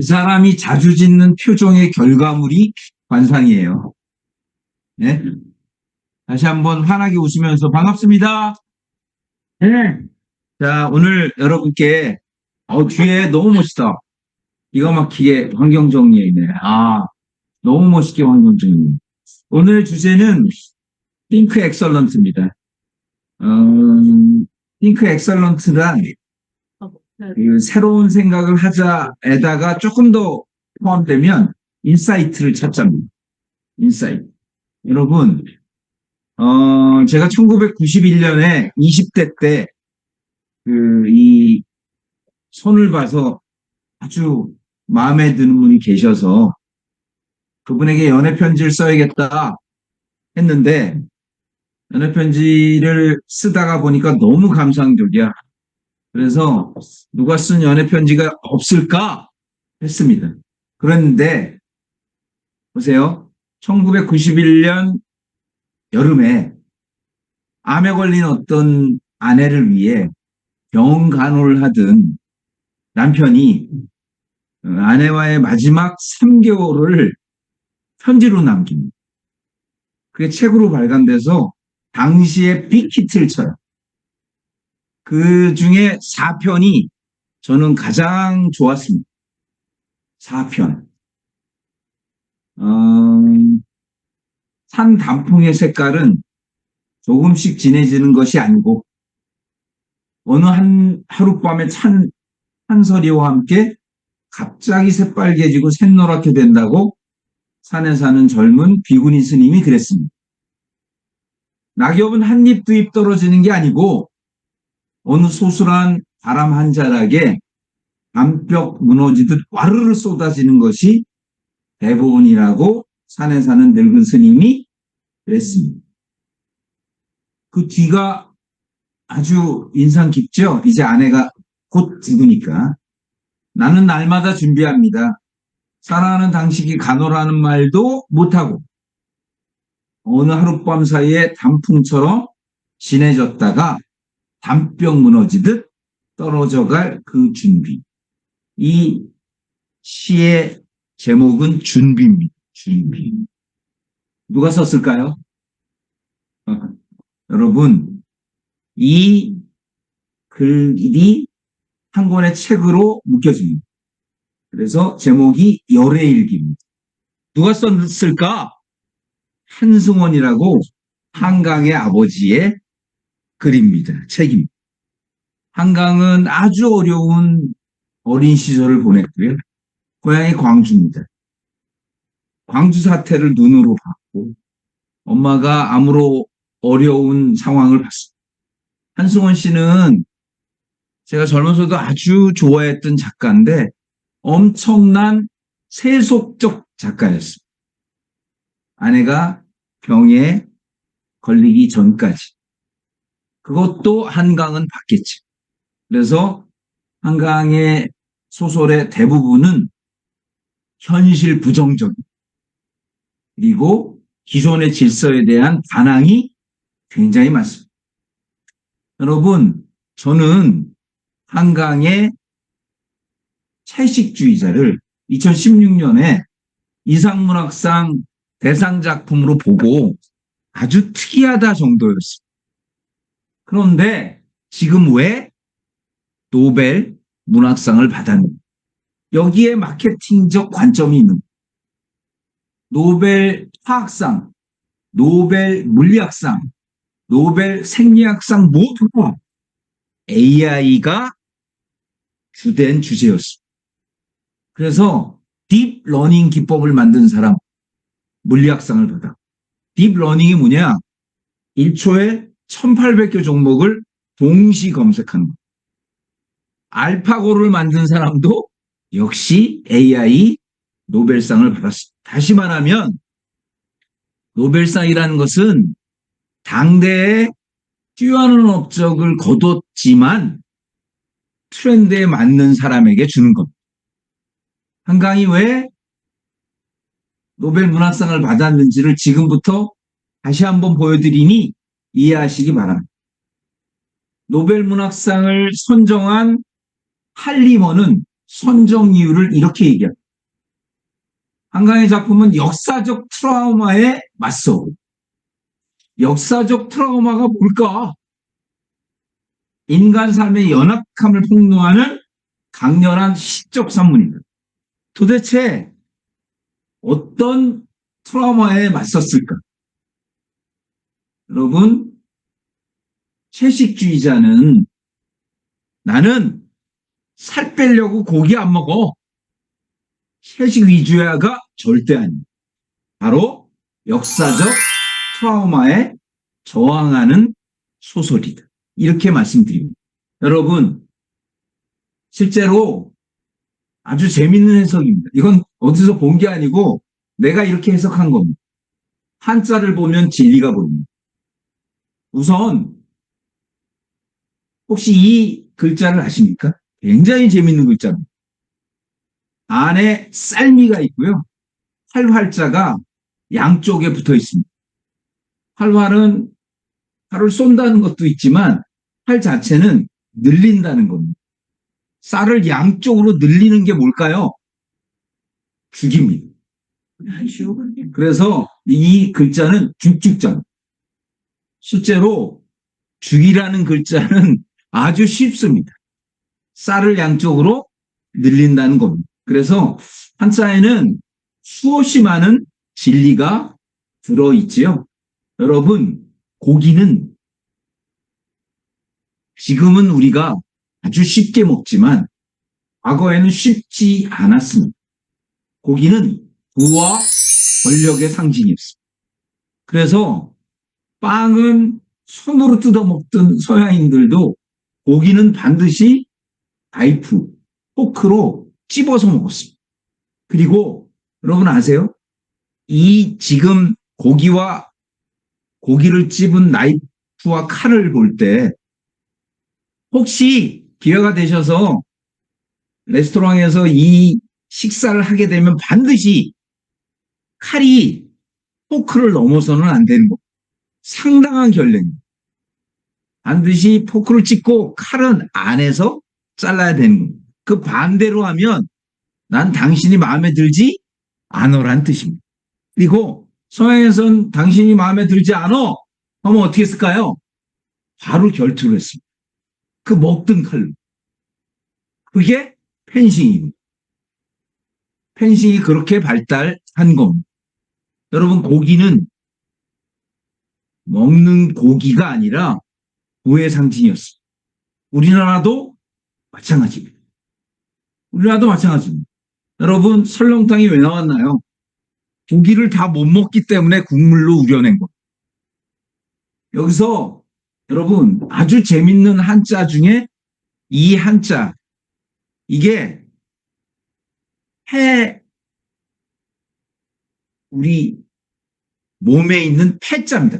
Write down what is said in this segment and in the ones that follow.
그 사람이 자주 짓는 표정의 결과물이 관상이에요. 네? 다시 한번 환하게 웃으면서 반갑습니다. 네. 자, 오늘 여러분께 뒤에 너무 멋있다. 기가 막히게 환경 정리해 있네. 너무 멋있게 환경 정리. 오늘 주제는 Think Excellent입니다. Think Excellent란 그 새로운 생각을 하자에다가 조금 더 포함되면 인사이트를 찾자입니다. 인사이트. 여러분, 제가 1991년에 20대 때 이 손을 봐서 아주 마음에 드는 분이 계셔서 그분에게 연애 편지를 써야겠다 했는데 연애 편지를 쓰다가 보니까 너무 감상적이야. 그래서 누가 쓴 연애 편지가 없을까 했습니다. 그런데 보세요. 1991년 여름에 암에 걸린 어떤 아내를 위해 병원 간호를 하던 남편이 아내와의 마지막 3개월을 편지로 남깁니다. 그게 책으로 발간돼서 당시에 빅히트를 쳐요. 그 중에 4편이 저는 가장 좋았습니다. 4편. 산 단풍의 색깔은 조금씩 진해지는 것이 아니고 어느 하룻밤에 한서리와 함께 갑자기 새빨개지고 샛노랗게 된다고 산에 사는 젊은 비구니 스님이 그랬습니다. 낙엽은 한 잎 두 잎 떨어지는 게 아니고 어느 소술한 바람 한 자락에 암벽 무너지듯 와르르 쏟아지는 것이 대부분이라고 산에 사는 늙은 스님이 그랬습니다. 그 뒤가 아주 인상 깊죠? 이제 아내가 곧 죽으니까. 나는 날마다 준비합니다. 사랑하는 당신이 간호라는 말도 못하고 어느 하룻밤 사이에 단풍처럼 진해졌다가 담벼락 무너지듯 떨어져갈 그 준비. 이 시의 제목은 준비입니다. 준비. 누가 썼을까요? 여러분, 이 글이 한 권의 책으로 묶여집니다. 그래서 제목이 열애일기입니다. 누가 썼을까? 한승원이라고 한강의 아버지의 글입니다. 책입니다. 한강은 아주 어려운 어린 시절을 보냈고요. 고향이 광주입니다. 광주 사태를 눈으로 봤고 엄마가 암으로 어려운 상황을 봤습니다. 한승원 씨는 제가 젊어서도 아주 좋아했던 작가인데 엄청난 세속적 작가였습니다. 아내가 병에 걸리기 전까지. 그것도 한강은 봤겠지. 그래서 한강의 소설의 대부분은 현실 부정적 그리고 기존의 질서에 대한 반항이 굉장히 많습니다. 여러분, 저는 한강의 채식주의자를 2016년에 이상문학상 대상 작품으로 보고 아주 특이하다 정도였습니다. 그런데 지금 왜 노벨 문학상을 받았는가? 여기에 마케팅적 관점이 있는 거예요. 노벨 화학상, 노벨 물리학상, 노벨 생리학상 모두가 AI가 주된 주제였습니다. 그래서 딥러닝 기법을 만든 사람 물리학상을 받아. 딥러닝이 뭐냐? 1초에 1800개 종목을 동시 검색하는 거. 알파고를 만든 사람도 역시 AI 노벨상을 받았습니다. 다시 말하면 노벨상이라는 것은 당대에 뛰어난 업적을 거뒀지만 트렌드에 맞는 사람에게 주는 겁니다. 한강이 왜 노벨 문학상을 받았는지를 지금부터 다시 한번 보여드리니 이해하시기 바랍니다. 노벨 문학상을 선정한 할리머는 선정 이유를 이렇게 얘기합니다. 한강의 작품은 역사적 트라우마에 맞서. 역사적 트라우마가 뭘까? 인간 삶의 연약함을 폭로하는 강렬한 시적 산문입니다. 도대체 어떤 트라우마에 맞섰을까? 여러분, 채식주의자는 나는 살 빼려고 고기 안 먹어. 채식 위주야가 절대 아닙니다. 바로 역사적 트라우마에 저항하는 소설이다. 이렇게 말씀드립니다. 여러분, 실제로 아주 재밌는 해석입니다. 이건 어디서 본 게 아니고 내가 이렇게 해석한 겁니다. 한자를 보면 진리가 보입니다. 우선 혹시 이 글자를 아십니까? 굉장히 재밌는 글자입니다. 안에 쌀미가 있고요. 활활자가 양쪽에 붙어 있습니다. 활활은 활을 쏜다는 것도 있지만 활 자체는 늘린다는 겁니다. 쌀을 양쪽으로 늘리는 게 뭘까요? 죽입니다. 그래서 이 글자는 죽죽자. 실제로 죽이라는 글자는 아주 쉽습니다. 쌀을 양쪽으로 늘린다는 겁니다. 그래서 한자에는 수없이 많은 진리가 들어있지요. 여러분, 고기는 지금은 우리가 아주 쉽게 먹지만 과거에는 쉽지 않았습니다. 고기는 부와 권력의 상징이었습니다. 그래서 빵은 손으로 뜯어먹던 서양인들도 고기는 반드시 나이프, 포크로 찝어서 먹었습니다. 그리고 여러분 아세요? 이 지금 고기를 찝은 나이프와 칼을 볼 때 혹시 기회가 되셔서 레스토랑에서 이 식사를 하게 되면 반드시 칼이 포크를 넘어서는 안 되는 겁니다. 상당한 결례입니다. 반드시 포크를 찍고 칼은 안에서 잘라야 되는 겁니다. 그 반대로 하면 난 당신이 마음에 들지 않으란 뜻입니다. 그리고 서양에서는 당신이 마음에 들지 않아 하면 어떻게 했을까요? 바로 결투를 했습니다. 그 먹던 칼로. 그게 펜싱입니다. 펜싱이 그렇게 발달한 겁니다. 여러분, 고기는 먹는 고기가 아니라 부의 상징이었습니다. 우리나라도 마찬가지입니다. 여러분, 설렁탕이 왜 나왔나요? 고기를 다 못 먹기 때문에 국물로 우려낸 것. 여기서 여러분 아주 재밌는 한자 중에 이 한자, 이게 우리 몸에 있는 폐자입니다.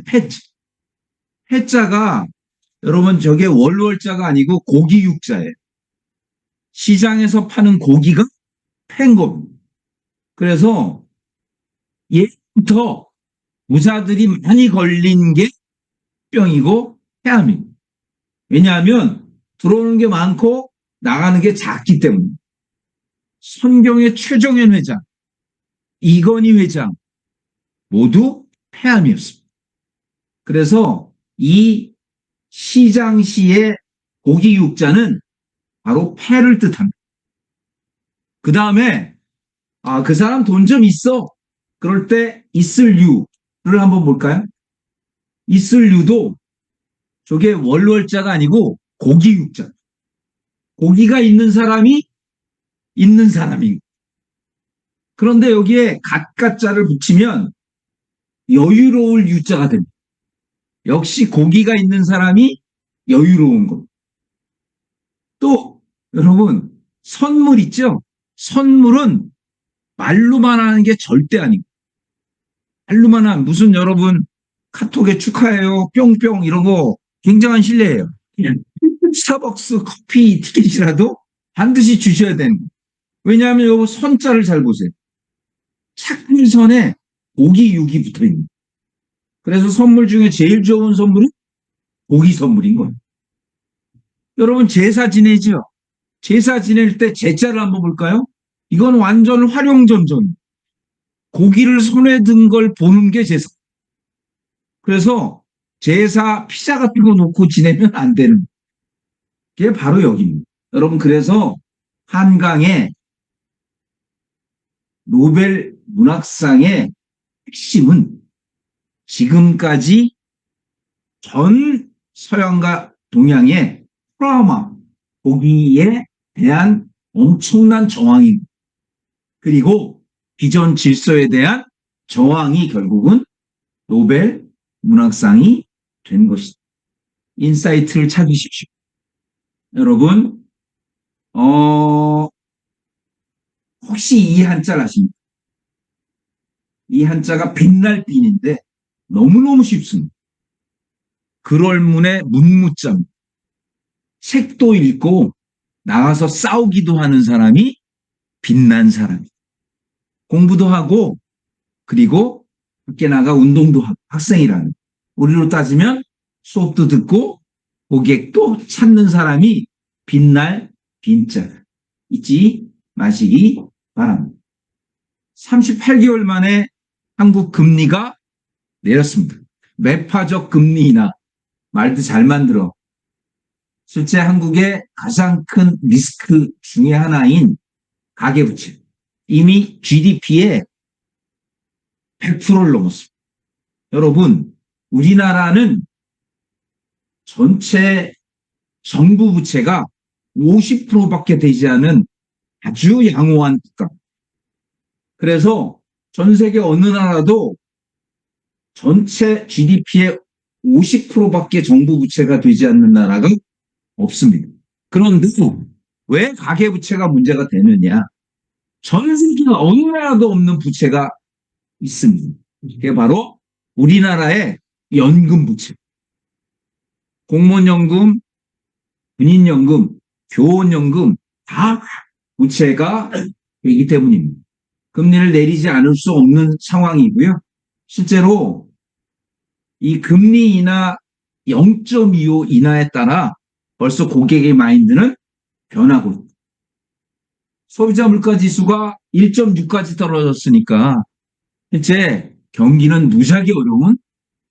폐자가 여러분 저게 월월자가 아니고 고기육자예요. 시장에서 파는 고기가 팬 겁니다. 그래서 예부터 부자들이 많이 걸린 게 병이고 폐암입니다. 왜냐하면 들어오는 게 많고 나가는 게 작기 때문에. 선경의 최정현 회장, 이건희 회장 모두 폐암이었습니다. 그래서 이 시장시의 고기육자는 바로 폐를 뜻합니다. 그 다음에 그 사람 돈 좀 있어. 그럴 때 있을 유를 한번 볼까요? 있을 유도 저게 월월자가 아니고 고기육자. 고기가 있는 사람이 있는 사람인. 그런데 여기에 갓가자를 붙이면 여유로울 유자가 됩니다. 역시 고기가 있는 사람이 여유로운 것. 또 여러분 선물 있죠? 선물은 말로만 하는 게 절대 아니고, 말로만 하면 무슨 여러분 카톡에 축하해요 뿅뿅 이런 거 굉장한 신뢰예요. 스타벅스 커피 티켓이라도 반드시 주셔야 되는 거예요. 왜냐하면 여기 선자를 잘 보세요. 착한 선에 고기 육이 붙어 있는. 그래서 선물 중에 제일 좋은 선물은 고기 선물인 거예요. 여러분 제사 지내죠? 제사 지낼 때 제자를 한번 볼까요? 이건 완전 활용점정. 고기를 손에 든 걸 보는 게 제사. 그래서 제사 피자 같은 거 놓고 지내면 안 되는 게 바로 여기입니다. 여러분, 그래서 한강의 노벨 문학상의 핵심은 지금까지 전 서양과 동양의 트라우마, 고기에 대한 엄청난 저항입니다. 그리고 비전 질서에 대한 저항이 결국은 노벨 문학상이 된 것이다. 인사이트를 찾으십시오. 여러분, 혹시 이 한자를 아십니까? 이 한자가 빛날 빛인데 너무너무 쉽습니다. 글얼문의 문무자입니다. 책도 읽고 나가서 싸우기도 하는 사람이 빛난 사람이에요. 공부도 하고 그리고 밖에 나가 운동도 하고 학생이라는, 우리로 따지면 수업도 듣고 고객도 찾는 사람이 빛날 빈자 잊지 마시기 바랍니다. 38개월 만에 한국 금리가 내렸습니다. 매파적 금리 인하. 말도 잘 만들어. 실제 한국의 가장 큰 리스크 중에 하나인 가계부채. 이미 GDP의 100%를 넘었습니다. 여러분, 우리나라는 전체 정부 부채가 50%밖에 되지 않은 아주 양호한 국가. 그래서 전 세계 어느 나라도 전체 GDP의 50%밖에 정부 부채가 되지 않는 나라가 없습니다. 그런데 왜 가계부채가 문제가 되느냐? 전 세계 어느 나라도 없는 부채가 있습니다. 그게 바로 우리나라의 연금 부채. 공무원연금, 군인연금, 교원연금 다 부채가 되기 때문입니다. 금리를 내리지 않을 수 없는 상황이고요. 실제로 이 금리 인하 0.25 인하에 따라 벌써 고객의 마인드는 변하고 있다. 소비자 물가 지수가 1.6까지 떨어졌으니까 실제 경기는 무지하게 어려운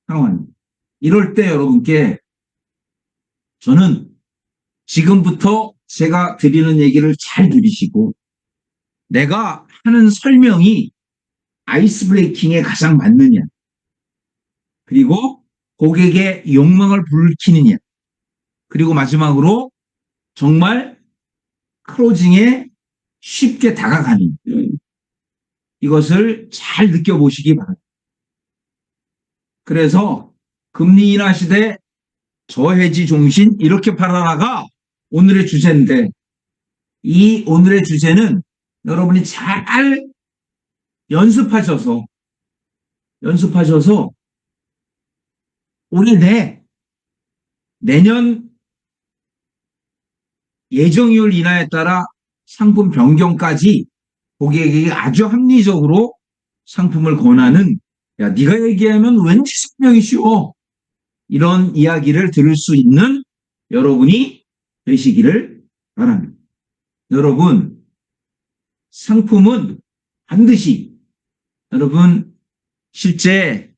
상황입니다. 이럴 때 여러분께 저는 지금부터 제가 드리는 얘기를 잘 들으시고 내가 하는 설명이 아이스 브레이킹에 가장 맞느냐, 그리고 고객의 욕망을 불러일으키느냐, 그리고 마지막으로 정말 클로징에 쉽게 다가가는, 이것을 잘 느껴보시기 바랍니다. 그래서 금리 인하 시대 저해지 종신 이렇게 팔아나가 오늘의 주제인데, 이 오늘의 주제는 여러분이 잘 연습하셔서 올해 내년 예정이율 인하에 따라 상품 변경까지 고객에게 아주 합리적으로 상품을 권하는, 야, 네가 얘기하면 왠지 설명이 쉬워, 이런 이야기를 들을 수 있는 여러분이 되시기를 바랍니다. 여러분, 상품은 반드시, 여러분, 실제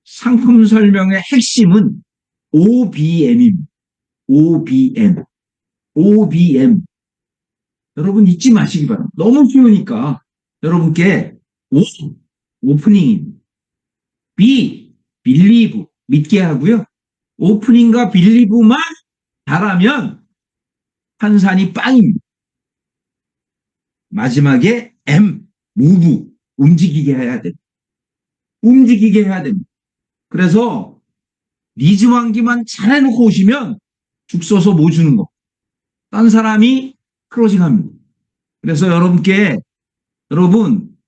상품 설명의 핵심은 OBM입니다. OBM. 여러분 잊지 마시기 바랍니다. 너무 쉬우니까 여러분께 오프닝입니다. B, believe, 믿게 하고요. 오프닝과 빌리브만 잘하면 한산이 빵입니다. 마지막에 M, move, 움직이게 해야 됩니다. 그래서 니즈 환기만 잘 해놓고 오시면 죽 써서 뭐 주는 거. 딴 사람이 클로징합니다. 그래서 여러분,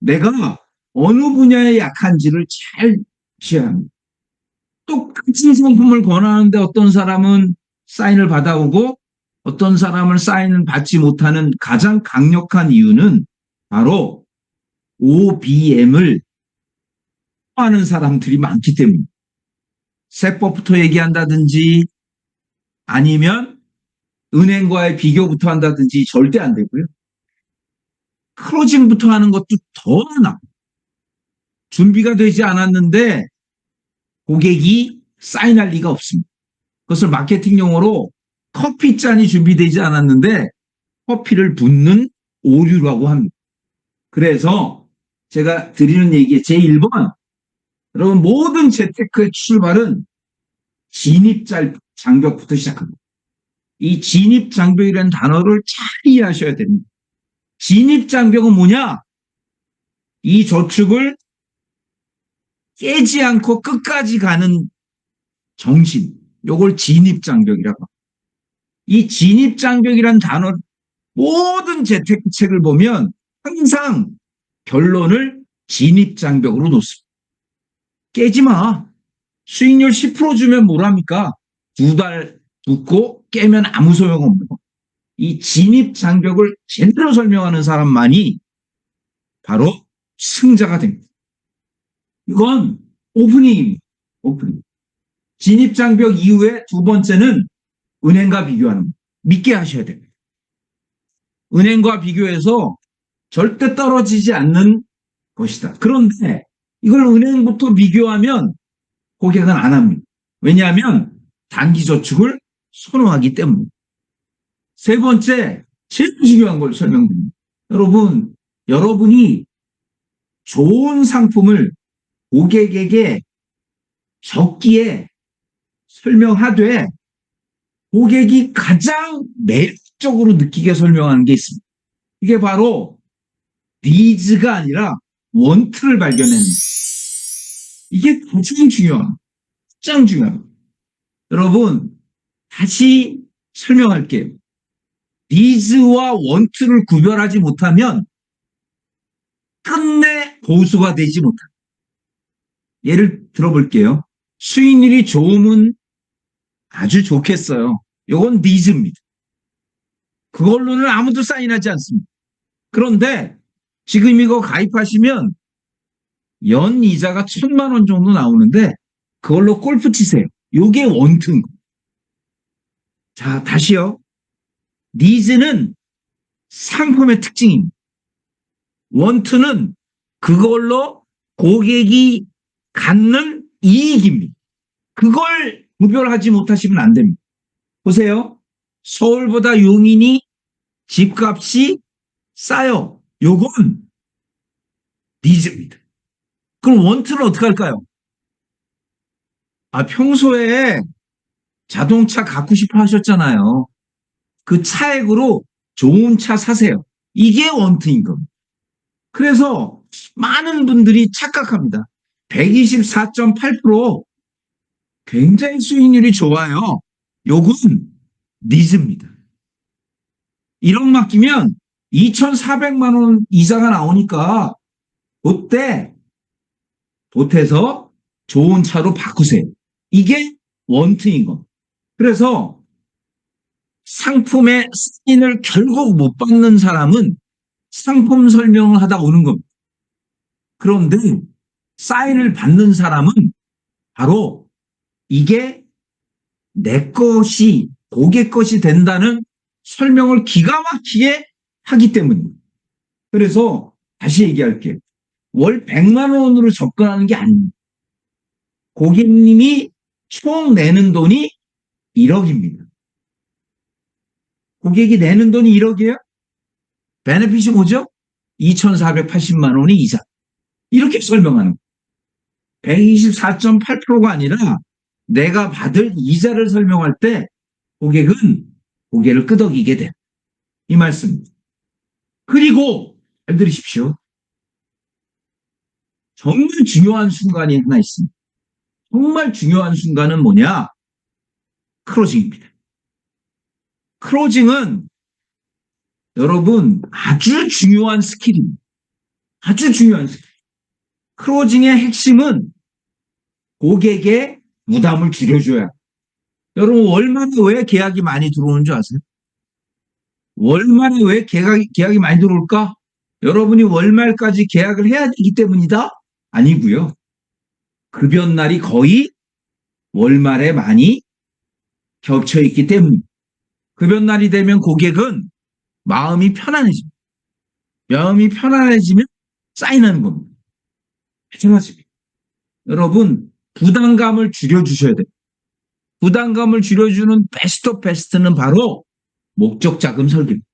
내가 어느 분야에 약한지를 잘 지어야 합니다. 똑같은 상품을 권하는데 어떤 사람은 사인을 받아오고 어떤 사람은 사인을 받지 못하는 가장 강력한 이유는 바로 OBM을 하는 사람들이 많기 때문입니다. 세법부터 얘기한다든지 아니면 은행과의 비교부터 한다든지 절대 안 되고요. 클로징부터 하는 것도 더 많아. 준비가 되지 않았는데 고객이 사인할 리가 없습니다. 그것을 마케팅 용어로 커피잔이 준비되지 않았는데 커피를 붓는 오류라고 합니다. 그래서 제가 드리는 얘기 제1번, 여러분 모든 재테크의 출발은 진입장벽부터 시작합니다. 이 진입장벽이라는 단어를 잘 이해하셔야 됩니다. 진입장벽은 뭐냐? 이 저축을 깨지 않고 끝까지 가는 정신, 요걸 진입장벽이라고 합니다. 이 진입장벽이라는 단어, 모든 재테크책을 보면 항상 결론을 진입장벽으로 놓습니다. 깨지 마. 수익률 10% 주면 뭐랍니까? 2달 붙고 깨면 아무 소용없는 거. 이 진입장벽을 제대로 설명하는 사람만이 바로 승자가 됩니다. 이건 오프닝입니다. 오프닝. 진입장벽 이후에 두 번째는 은행과 비교하는 거. 믿게 하셔야 됩니다. 은행과 비교해서 절대 떨어지지 않는 것이다. 그런데 이걸 은행부터 비교하면 고객은 안 합니다. 왜냐하면 단기저축을 선호하기 때문에. 세 번째, 제일 중요한 걸 설명드립니다. 여러분이 좋은 상품을 고객에게 적기에 설명하되 고객이 가장 매력적으로 느끼게 설명하는 게 있습니다. 이게 바로 니즈가 아니라 원트를 발견하는 거예요. 이게 가장 중요합니다. 가장 중요합니다. 여러분, 다시 설명할게요. 니즈와 원트를 구별하지 못하면 끝내 보수가 되지 못합니다. 예를 들어볼게요. 수익률이 좋으면 아주 좋겠어요. 이건 니즈입니다. 그걸로는 아무도 사인하지 않습니다. 그런데 지금 이거 가입하시면 연 이자가 1,000만 원 정도 나오는데 그걸로 골프 치세요. 이게 원트인 거예요. 자, 다시요. 니즈는 상품의 특징입니다. 원트는 그걸로 고객이 갖는 이익입니다. 그걸 구별하지 못하시면 안 됩니다. 보세요. 서울보다 용인이 집값이 싸요. 요건 니즈입니다. 그럼 원트는 어떻게 할까요? 평소에 자동차 갖고 싶어 하셨잖아요. 그 차액으로 좋은 차 사세요. 이게 원트인 겁니다. 그래서 많은 분들이 착각합니다. 124.8% 굉장히 수익률이 좋아요. 요건 니즈입니다. 1억 맡기면 2,400만 원 이자가 나오니까 그때 보태서 좋은 차로 바꾸세요. 이게 원트인 겁니다. 그래서 상품의 사인을 결국 못 받는 사람은 상품 설명을 하다 오는 겁니다. 그런데 사인을 받는 사람은 바로 이게 내 것이 고객 것이 된다는 설명을 기가 막히게 하기 때문입니다. 그래서 다시 얘기할게요. 월 100만 원으로 접근하는 게 아닙니다. 고객님이 총 내는 돈이 1억입니다. 고객이 내는 돈이 1억이에요? 베네핏이 뭐죠? 2,480만 원이 이자. 이렇게 설명하는 거예요. 124.8%가 아니라 내가 받을 이자를 설명할 때 고객은 고개를 끄덕이게 돼. 이 말씀입니다. 그리고 잘 들으십시오. 정말 중요한 순간이 하나 있습니다. 정말 중요한 순간은 뭐냐? 클로징입니다. 클로징은 여러분 아주 중요한 스킬입니다. 아주 중요한 스킬. 클로징의 핵심은 고객의 부담을 줄여줘야. 여러분 월말에 왜 계약이 많이 들어오는 줄 아세요? 월말에 왜 계약이 많이 들어올까? 여러분이 월말까지 계약을 해야 되기 때문이다? 아니고요. 급여날이 거의 월말에 많이 겹쳐 있기 때문입니다. 급여날이 되면 고객은 마음이 편안해집니다. 마음이 편안해지면 사인하는 겁니다. 마찬가지입니다. 여러분, 부담감을 줄여주셔야 돼요. 부담감을 줄여주는 베스트 오브 베스트는 바로 목적 자금 설계입니다.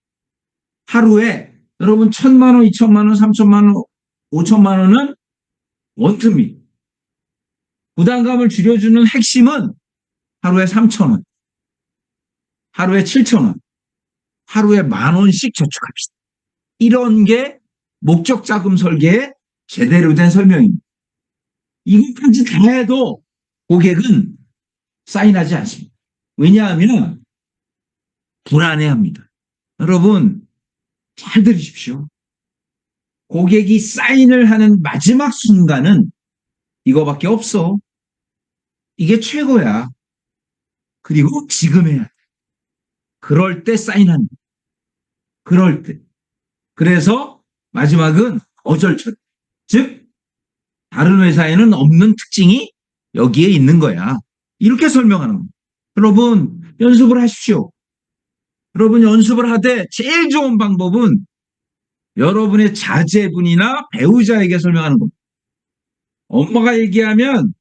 하루에 여러분 1,000만 원, 2,000만 원, 3,000만 원, 5,000만 원은 원투입니다. 부담감을 줄여주는 핵심은 하루에 3,000원, 하루에 7,000원, 하루에 10,000원씩 저축합시다. 이런 게 목적 자금 설계의 제대로 된 설명입니다. 이것까지 다 해도 고객은 사인하지 않습니다. 왜냐하면 불안해합니다. 여러분 잘 들으십시오. 고객이 사인을 하는 마지막 순간은 이거밖에 없어. 이게 최고야. 그리고 지금 해야 돼. 그럴 때 사인하는 거야. 그럴 때. 그래서 마지막은 어절처리. 즉 다른 회사에는 없는 특징이 여기에 있는 거야. 이렇게 설명하는 겁니다. 여러분 연습을 하십시오. 여러분 연습을 하되 제일 좋은 방법은 여러분의 자제분이나 배우자에게 설명하는 겁니다. 엄마가 얘기하면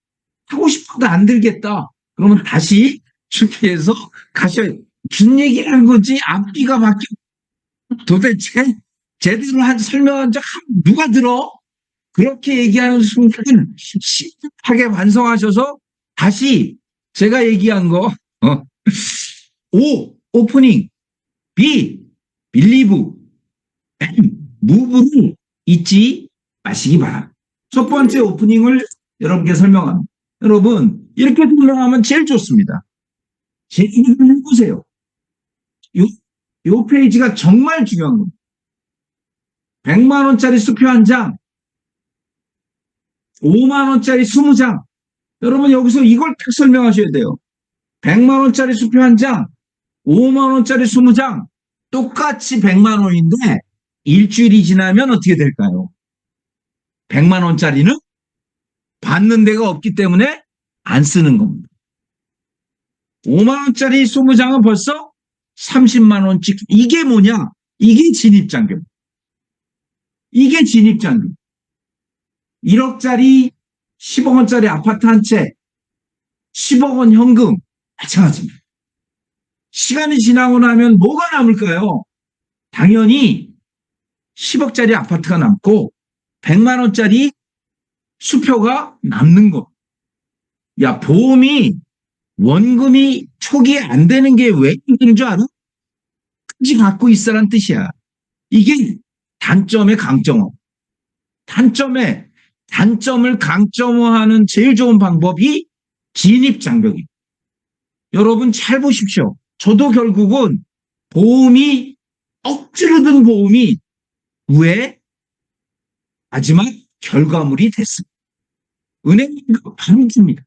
하고 싶어도 안 들겠다. 그러면 다시 준비해서 가셔야 돼요. 무슨 얘기를 하는 건지 앞뒤가 바뀌어. 도대체 제대로 한 설명한 적 누가 들어? 그렇게 얘기하는 순간 심각하게 반성하셔서 다시 제가 얘기한 거 O. 오프닝, B. 빌리브, M. 무브를 잊지 마시기 바랍니다. 첫 번째 오프닝을 여러분께 설명합니다. 여러분 이렇게 설명하면 제일 좋습니다. 제 얘기를 해보세요. 요 페이지가 정말 중요한 겁니다. 100만 원짜리 수표 한 장, 5만 원짜리 20장. 여러분 여기서 이걸 딱 설명하셔야 돼요. 100만 원짜리 수표 한 장, 5만 원짜리 20장. 똑같이 100만 원인데 일주일이 지나면 어떻게 될까요? 100만 원짜리는 받는 데가 없기 때문에 안 쓰는 겁니다. 5만 원짜리 20장은 벌써 30만 원씩. 이게 뭐냐? 이게 진입장벽. 이게 진입장벽. 1억짜리 10억 원짜리 아파트 한 채, 10억 원 현금 마찬가지입니다. 시간이 지나고 나면 뭐가 남을까요? 당연히 10억짜리 아파트가 남고 100만 원짜리 수표가 남는 거. 야, 보험이 원금이 초기에 안 되는 게 왜 힘든 줄 알아? 끝이 갖고 있으란 뜻이야. 이게 단점의 강점어. 단점을 강점화하는 제일 좋은 방법이 진입장벽이에요. 여러분 잘 보십시오. 저도 결국은 보험이 억지로 든 보험이 왜 마지막 결과물이 됐습니다. 은행이 바로 줍니다.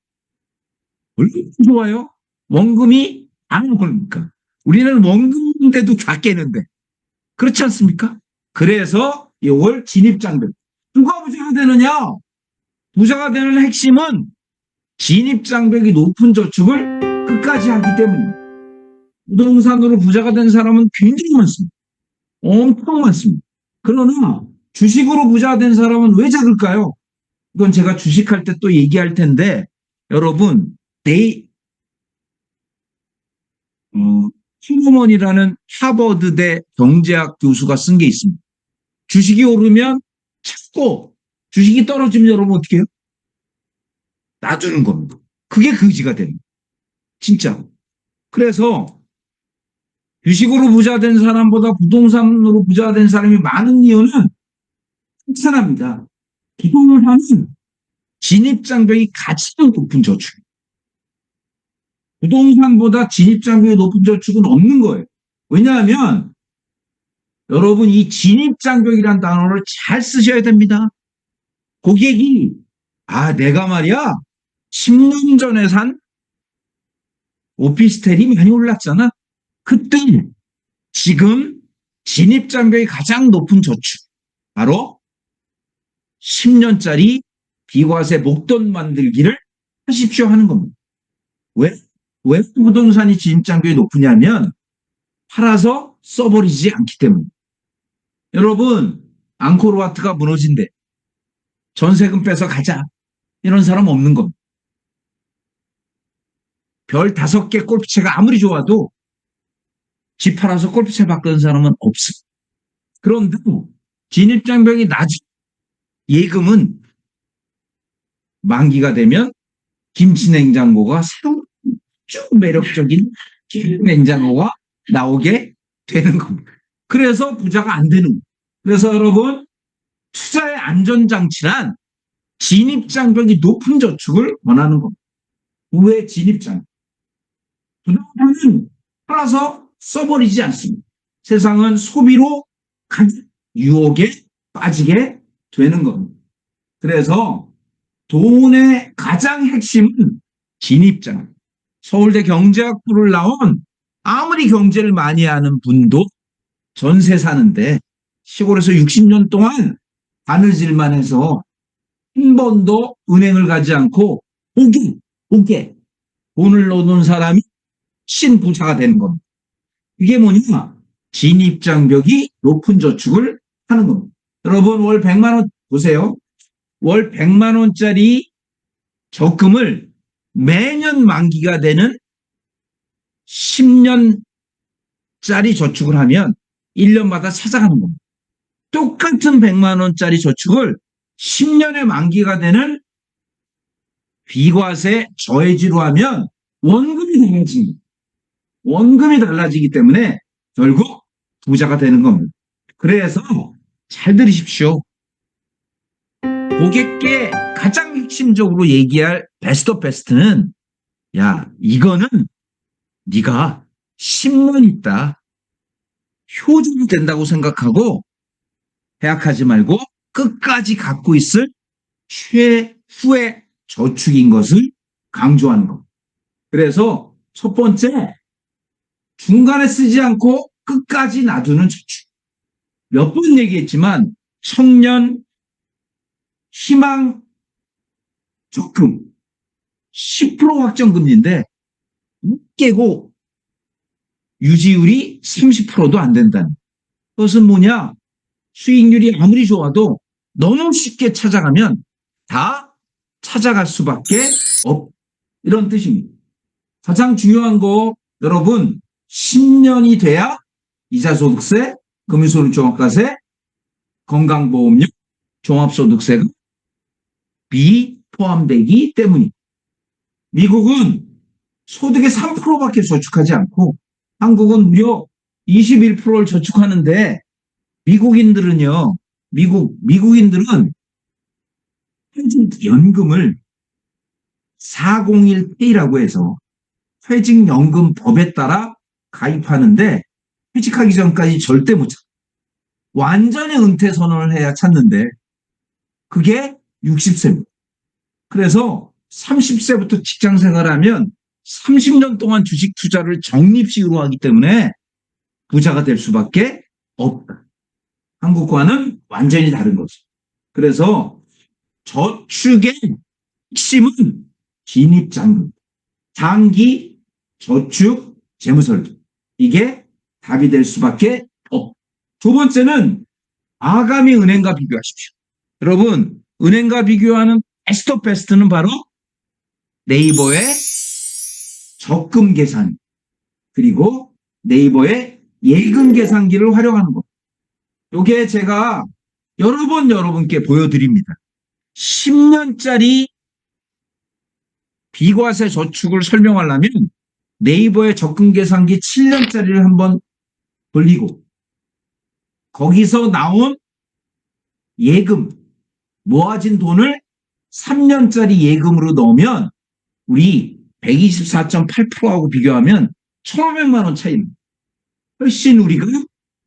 얼마나 좋아요? 원금이 안 오르니까. 우리는 원금인데도 다 깨는데. 그렇지 않습니까? 그래서 이걸 진입장벽. 누가 부자가 되느냐? 부자가 되는 핵심은 진입장벽이 높은 저축을 끝까지 하기 때문입니다. 부동산으로 부자가 된 사람은 굉장히 많습니다. 엄청 많습니다. 그러나 주식으로 부자가 된 사람은 왜 작을까요? 이건 제가 주식할 때 또 얘기할 텐데 여러분 힐러먼이라는 하버드대 경제학 교수가 쓴 게 있습니다. 주식이 오르면 찾고 주식이 떨어지면 여러분 어떻게 해요? 놔두는 겁니다. 그게 의지가 됩니다. 진짜. 그래서 주식으로 부자 된 사람보다 부동산으로 부자 된 사람이 많은 이유는 괜찮합니다. 부동산은 진입장벽이 가장 높은 저축. 부동산보다 진입장벽이 높은 저축은 없는 거예요. 왜냐하면 여러분 이 진입장벽이라는 단어를 잘 쓰셔야 됩니다. 고객이 내가 말이야 10년 전에 산 오피스텔이 많이 올랐잖아. 그때 지금 진입장벽이 가장 높은 저축 바로 10년짜리 비과세 목돈 만들기를 하십시오 하는 겁니다. 왜 부동산이 진입장벽이 높으냐면 팔아서 써버리지 않기 때문에. 여러분, 앙코르와트가 무너진대. 전세금 빼서 가자. 이런 사람 없는 겁니다. 별 5개 골프채가 아무리 좋아도 집 팔아서 골프채 바꾸는 사람은 없어. 그런데 진입장벽이 낮은 예금은 만기가 되면 김치냉장고가 새로운 쭉 매력적인 냉장고가 나오게 되는 겁니다. 그래서 부자가 안 되는 거예요. 그래서 여러분, 투자의 안전장치란 진입장벽이 높은 저축을 원하는 겁니다. 왜 진입장벽? 부동산은 팔아서 써버리지 않습니다. 세상은 소비로 유혹에 빠지게 되는 겁니다. 그래서 돈의 가장 핵심은 진입장. 서울대 경제학부를 나온 아무리 경제를 많이 하는 분도 전세 사는데 시골에서 60년 동안 바느질만 해서 한 번도 은행을 가지 않고 오게 돈을 넣는 사람이 신부자가 되는 겁니다. 이게 뭐냐? 진입장벽이 높은 저축을 하는 겁니다. 여러분 월 100만 원 보세요. 월 100만 원짜리 적금을 매년 만기가 되는 10년짜리 저축을 하면 1년마다 찾아가는 겁니다. 똑같은 100만 원짜리 저축을 10년에 만기가 되는 비과세 저해지로 하면 원금이 달라지기 때문에 결국 부자가 되는 겁니다. 그래서 잘 들으십시오. 고객께 가장 핵심적으로 얘기할 베스트 오브 베스트는 야, 이거는 네가 10년 있다 효준이 된다고 생각하고 해약하지 말고 끝까지 갖고 있을 최후의 저축인 것을 강조하는 겁니다. 그래서 첫 번째, 중간에 쓰지 않고 끝까지 놔두는 저축. 몇 번 얘기했지만 청년 희망 적금 10% 확정금리인데 깨고 유지율이 30%도 안 된다는. 그것은 뭐냐? 수익률이 아무리 좋아도 너무 쉽게 찾아가면 다 찾아갈 수밖에 없. 이런 뜻입니다. 가장 중요한 거 여러분 10년이 돼야 이자소득세, 금융소득종합과세, 건강보험료, 종합소득세가 비포함되기 때문입니다. 미국은 소득의 3%밖에 저축하지 않고 한국은 무려 21%를 저축하는데 미국인들은요. 미국인들은 퇴직연금을 401K라고 해서 퇴직연금법에 따라 가입하는데 퇴직하기 전까지 절대 못 찾아. 완전히 은퇴 선언을 해야 찾는데 그게 60세입니다. 그래서 30세부터 직장 생활하면 30년 동안 주식 투자를 적립식으로 하기 때문에 부자가 될 수밖에 없다. 한국과는 완전히 다른 거죠. 그래서 저축의 핵심은 진입장벽, 장기 저축 재무설계. 이게 답이 될 수밖에 없다. 두 번째는 아가미 은행과 비교하십시오. 여러분, 은행과 비교하는 베스트 오브 베스트는 바로 네이버의 적금 계산 그리고 네이버의 예금 계산기를 활용하는 것. 이게 제가 여러 번 여러분께 보여드립니다. 10년짜리 비과세 저축을 설명하려면 네이버의 적금 계산기 7년짜리를 한번 돌리고 거기서 나온 예금, 모아진 돈을 3년짜리 예금으로 넣으면 우리 124.8%하고 비교하면 1,500만 원 차이입니다. 훨씬 우리가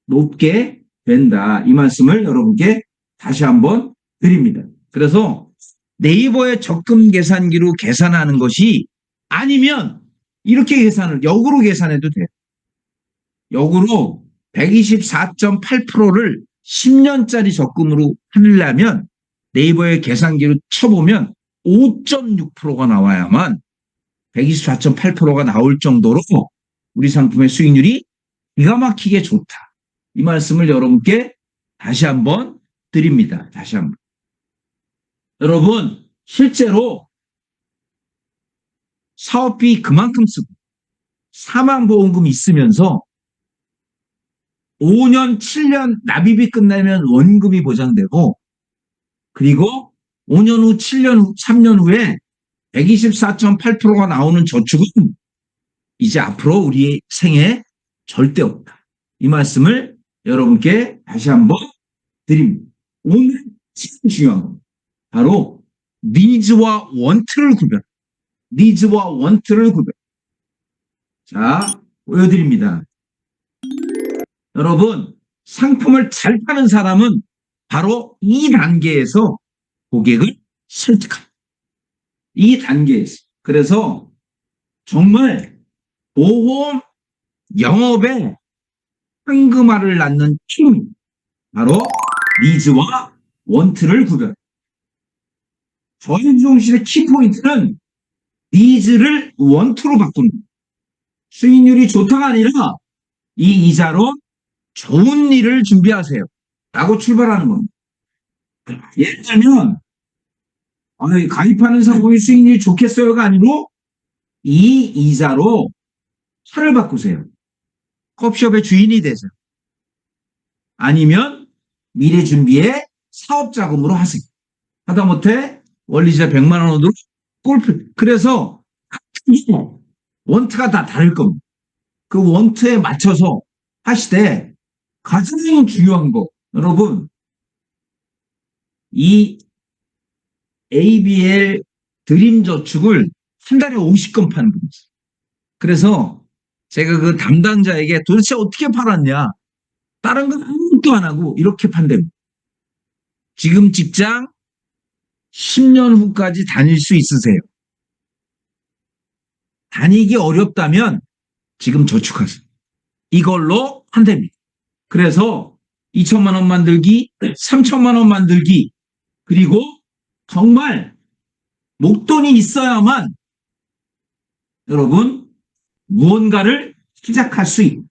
높게 된다. 이 말씀을 여러분께 다시 한번 드립니다. 그래서 네이버의 적금 계산기로 계산하는 것이 아니면 이렇게 계산을 역으로 계산해도 돼요. 역으로 124.8%를 10년짜리 적금으로 하려면 네이버의 계산기로 쳐보면 5.6%가 나와야만 124.8%가 나올 정도로 우리 상품의 수익률이 기가 막히게 좋다. 이 말씀을 여러분께 다시 한번 드립니다. 다시 한번. 여러분, 실제로 사업비 그만큼 쓰고 사망보험금 있으면서 5년, 7년 납입이 끝나면 원금이 보장되고, 그리고 5년 후, 7년 후, 3년 후에 124.8%가 나오는 저축은 이제 앞으로 우리 생에 절대 없다. 이 말씀을 여러분께 다시 한번 드립니다. 오늘 제일 중요한 겁니다. 바로 니즈와 원트를 구별. 니즈와 원트를 구별. 자, 보여드립니다. 여러분, 상품을 잘 파는 사람은 바로 이 단계에서 고객을 설득합니다. 이 단계에서. 그래서 정말 보험 영업에 황금알을 낳는 힘, 바로 니즈와 원트를 구별. 저윤종실의 키포인트는 니즈를 원투로 바꾸는 거예요. 수익률이 좋다가 아니라 이 이자로 좋은 일을 준비하세요. 라고 출발하는 겁니다. 예를 들면 가입하는 상품이 수익률이 좋겠어요가 아니고 이 이자로 차를 바꾸세요. 커피숍의 주인이 되세요. 아니면 미래 준비에 사업 자금으로 하세요. 하다못해 원리자 100만 원으로 골프. 그래서 원트가 다 다를 겁니다. 그 원트에 맞춰서 하시되 가장 중요한 거 여러분, 이 ABL 드림저축을 한 달에 50건 파는 겁니다. 그래서 제가 그 담당자에게 도대체 어떻게 팔았냐, 다른 건 아무것도 안 하고 이렇게 판답니다. 지금 직장 10년 후까지 다닐 수 있으세요? 다니기 어렵다면 지금 저축하세요. 이걸로 한답니다. 그래서 2천만 원 만들기, 3천만 원 만들기, 그리고 정말 목돈이 있어야만 여러분 무언가를 시작할 수 있고,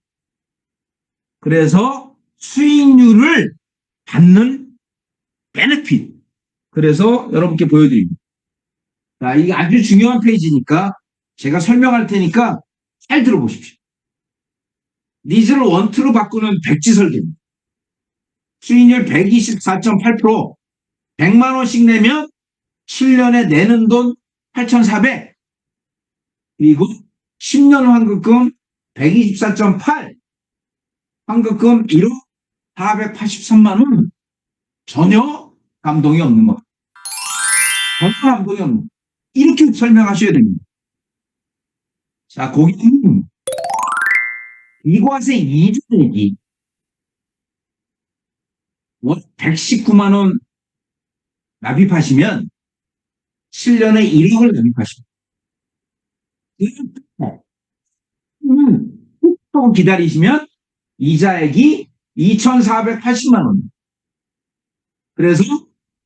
그래서 수익률을 받는 베네핏. 그래서 여러분께 보여드립니다. 자, 이게 아주 중요한 페이지니까 제가 설명할 테니까 잘 들어보십시오. 니즈를 원트로 바꾸는 백지 설계입니다. 수익률 124.8%, 100만 원씩 내면 7년에 내는 돈 8,400, 그리고 10년 환급금 124.8, 환급금 1억 483만 원. 전혀 감동이 없는 것. 전혀 감동이 없는 것. 이렇게 설명하셔야 됩니다. 자, 고객님, 이과세 이주내기 119만 원 납입하시면 7년에 1억을 납입하십니다. 조금 기다리시면 이자액이 2,480만 원. 그래서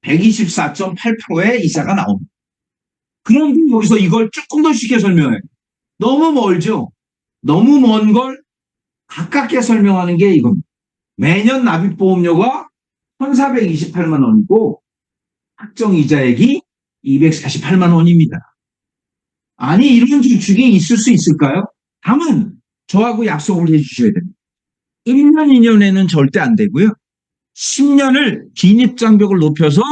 124.8%의 이자가 나옵니다. 그런데 여기서 이걸 조금 더 쉽게 설명해요. 너무 멀죠? 너무 먼 걸 가깝게 설명하는 게 이겁니다. 매년 납입보험료가 1,428만 원이고 확정 이자액이 248만 원입니다. 아니, 이런 주축이 있을 수 있을까요? 다만 저하고 약속을 해주셔야 됩니다. 1년, 2년에는 절대 안 되고요. 10년을 진입장벽을 높여서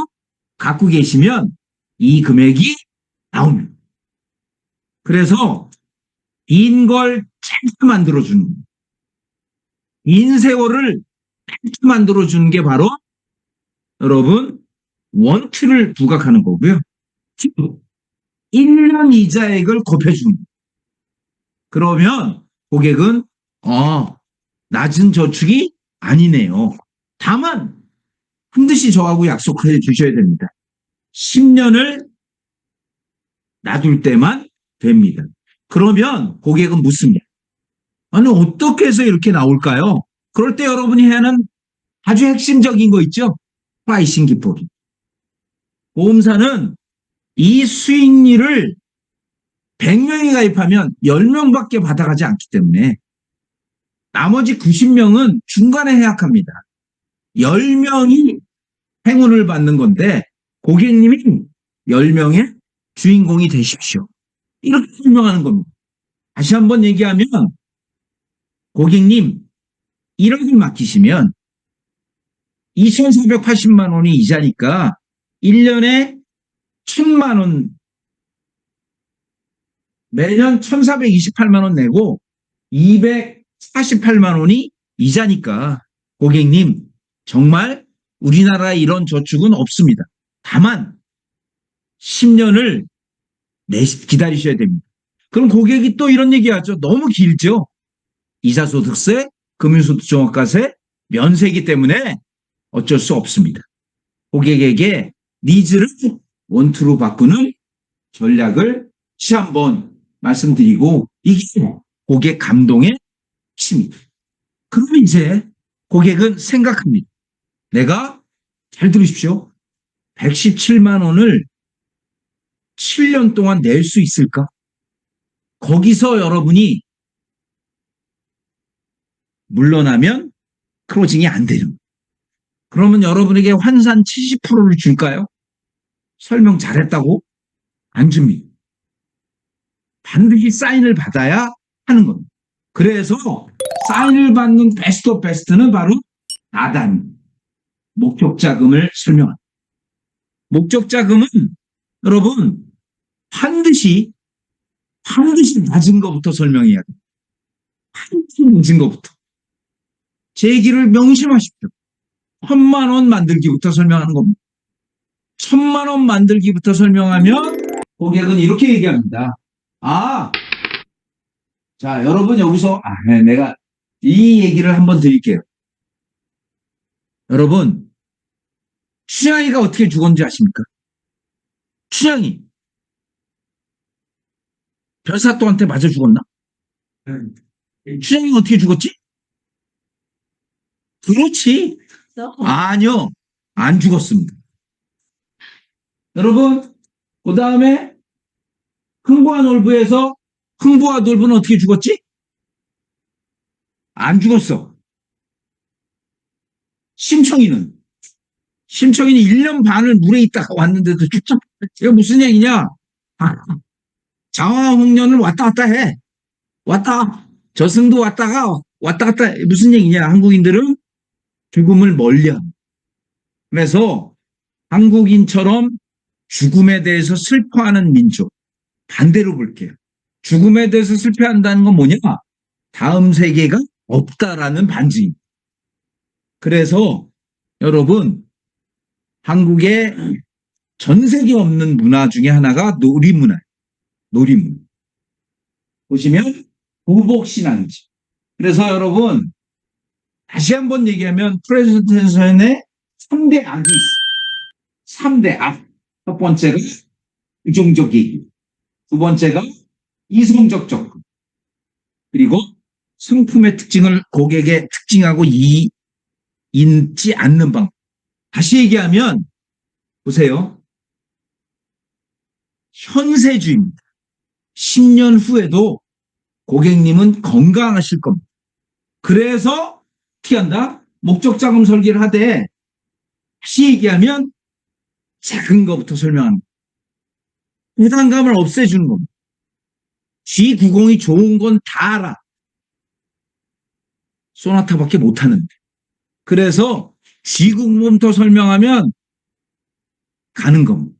갖고 계시면 이 금액이 나옵니다. 그래서 긴 걸 짧게 만들어주는 거예요. 긴 세월을 짧게 만들어주는 게 바로 여러분 원트를 부각하는 거고요. 1년 이자액을 곱해주는 거예요. 그러면 고객은 낮은 저축이 아니네요. 다만 반드시 저하고 약속해 주셔야 됩니다. 10년을 놔둘 때만 됩니다. 그러면 고객은 묻습니다. 아니, 어떻게 해서 이렇게 나올까요? 그럴 때 여러분이 해야 하는 아주 핵심적인 거 있죠? 프라이싱 기법이. 보험사는 이 수익률을 100명이 가입하면 10명밖에 받아가지 않기 때문에 나머지 90명은 중간에 해약합니다. 10명이 행운을 받는 건데 고객님이 10명의 주인공이 되십시오. 이렇게 설명하는 겁니다. 다시 한번 얘기하면 고객님 1억을 맡기시면 2,480만 원이 이자니까 1년에 1,000만 원, 매년 1,428만 원 내고 248만 원이 이자니까 고객님 정말 우리나라에 이런 저축은 없습니다. 다만 10년을 기다리셔야 됩니다. 그럼 고객이 또 이런 얘기하죠. 너무 길죠. 이자소득세, 금융소득종합과세, 면세이기 때문에 어쩔 수 없습니다. 고객에게 니즈를 원투로 바꾸는 전략을 다시 한번 말씀드리고 이게 고객 감동의 핵심입니다. 그러면 이제 고객은 생각합니다. 내가 잘 들으십시오. 117만 원을 7년 동안 낼 수 있을까? 거기서 여러분이 물러나면 클로징이 안 되는. 그러면 여러분에게 환산 70%를 줄까요? 설명 잘했다고? 안 줍니다. 반드시 사인을 받아야 하는 겁니다. 그래서 사인을 받는 베스트 오브 베스트는 바로 나단, 목적자금을 설명합니다. 목적자금은 여러분 반드시 낮은 것부터 설명해야 돼요. 반드시 낮은 것부터. 제 얘기를 명심하십시오. 1,000만 원 만들기부터 설명하는 겁니다. 1,000만 원 만들기부터 설명하면 고객은 이렇게 얘기합니다. 자, 여러분 여기서 내가 이 얘기를 한번 드릴게요. 여러분, 춘향이가 어떻게 죽었는지 아십니까? 춘향이 별사또한테 맞아 죽었나? 춘향이가 어떻게 죽었지? 그렇지. 아니요. 안 죽었습니다. 여러분, 그 다음에 흥부와 놀부에서 흥부와 놀부는 어떻게 죽었지? 안 죽었어. 심청이는 1년 반을 물에 있다가 왔는데도 죽죠. 이거 무슨 얘기냐? 장화홍련을 왔다 갔다 해. 저승도 왔다 갔다 해. 무슨 얘기냐? 한국인들은 죽음을 멀리합니다. 그래서 한국인처럼 죽음에 대해서 슬퍼하는 민족. 반대로 볼게요. 죽음에 대해서 슬퍼한다는 건 뭐냐? 다음 세계가 없다라는 반증입니다. 그래서 여러분 한국에 전 세계 없는 문화 중에 하나가 놀이문화. 보시면 보복신앙이지. 그래서 여러분 다시 한번 얘기하면 프레젠테이션에 3대 악이 있어. 3대 악. 첫 번째가 부정적 얘기. 두 번째가 이성적 접근. 그리고 상품의 특징을 고객의 특징하고 인지 않는 방법. 다시 얘기하면 보세요. 현세주의입니다. 10년 후에도 고객님은 건강하실 겁니다. 그래서 어떻게 한다? 목적자금 설계를 하되 다시 얘기하면 작은 것부터 설명합니다. 부담감을 없애주는 겁니다. G90이 좋은 건 다 알아. 소나타밖에 못하는데. 그래서 G90부터 설명하면 가는 겁니다.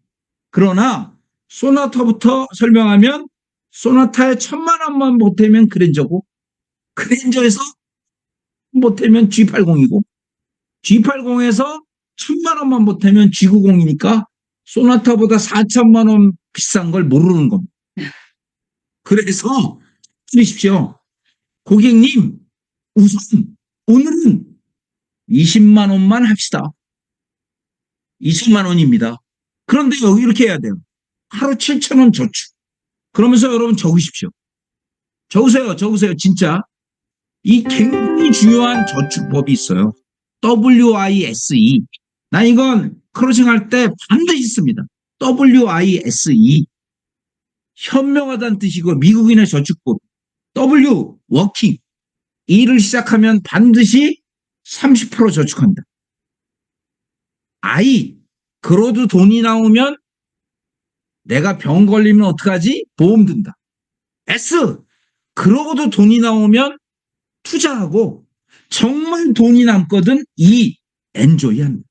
그러나 소나타부터 설명하면 소나타에 1,000만 원만 보태면 그랜저고 그랜저에서 보태면 G80이고 G80에서 1,000만 원만 보태면 G90이니까 소나타보다 4천만 원 비싼 걸 모르는 겁니다. 그래서 들으십시오. 고객님 우선 오늘은 20만 원만 합시다. 20만 원입니다. 그런데 여기 이렇게 해야 돼요. 하루 7,000원 저축. 그러면서 여러분 적으십시오. 적으세요. 진짜. 이 굉장히 중요한 저축법이 있어요. WISE. 나 이건 크로징 할 때 반드시 씁니다. WISE. 현명하다는 뜻이고 미국인의 저축법. W, 워킹. 일을 시작하면 반드시 30% 저축한다. I, 그러도 돈이 나오면 내가 병 걸리면 어떡하지? 보험 든다. S, 그러고도 돈이 나오면 투자하고 정말 돈이 남거든 E, 엔조이 한다.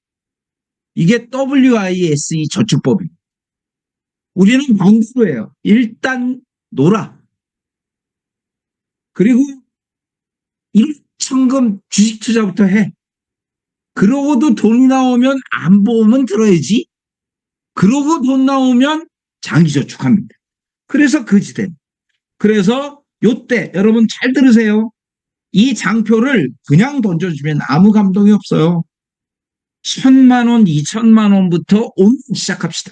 이게 WISE 저축법입니다. 우리는 반대로예요. 일단 놀아. 그리고 일천금 주식 투자부터 해. 그러고도 돈이 나오면 안보험은 들어야지. 그러고 돈 나오면 장기 저축합니다. 그래서 그 지대. 그래서 요때 여러분 잘 들으세요. 이 장표를 그냥 던져주면 아무 감동이 없어요. 1,000만 원, 2천만 원부터 오늘 시작합시다.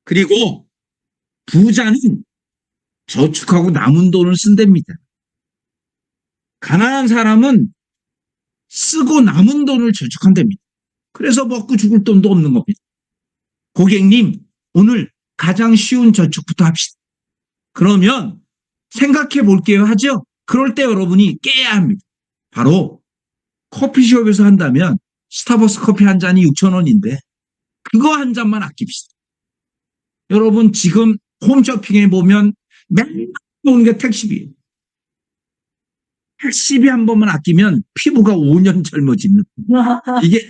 그리고 부자는 저축하고 남은 돈을 쓴답니다. 가난한 사람은 쓰고 남은 돈을 저축한답니다. 그래서 먹고 죽을 돈도 없는 겁니다. 고객님, 오늘 가장 쉬운 저축부터 합시다. 그러면 생각해 볼게요 하죠? 그럴 때 여러분이 깨야 합니다. 바로 커피숍에서 한다면 스타벅스 커피 한 잔이 6,000원인데 그거 한 잔만 아낍시다. 여러분 지금 홈쇼핑에 보면 맨날 오는 게 택시비예요. 택시비 한 번만 아끼면 피부가 5년 젊어집니다. 이게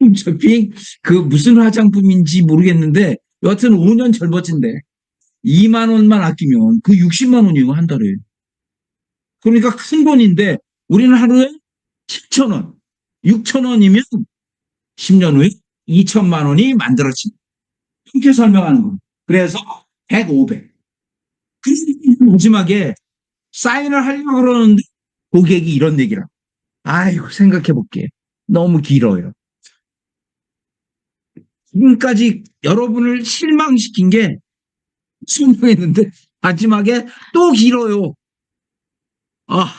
홈쇼핑 그 무슨 화장품인지 모르겠는데 여하튼 5년 젊어진대. 2만 원만 아끼면 그 60만 원이에요 한 달에. 그러니까 큰 돈인데 우리는 하루에 7,000원, 6,000원이면 10년 후에 2천만 원이 만들어집니다. 이렇게 설명하는 겁니다. 그래서 100, 500. 그래서 마지막에 사인을 하려고 그러는데 고객이 이런 얘기를 합니다. 아이고 생각해 볼게. 너무 길어요. 지금까지 여러분을 실망시킨 게 설명했는데 마지막에 또 길어요. 아,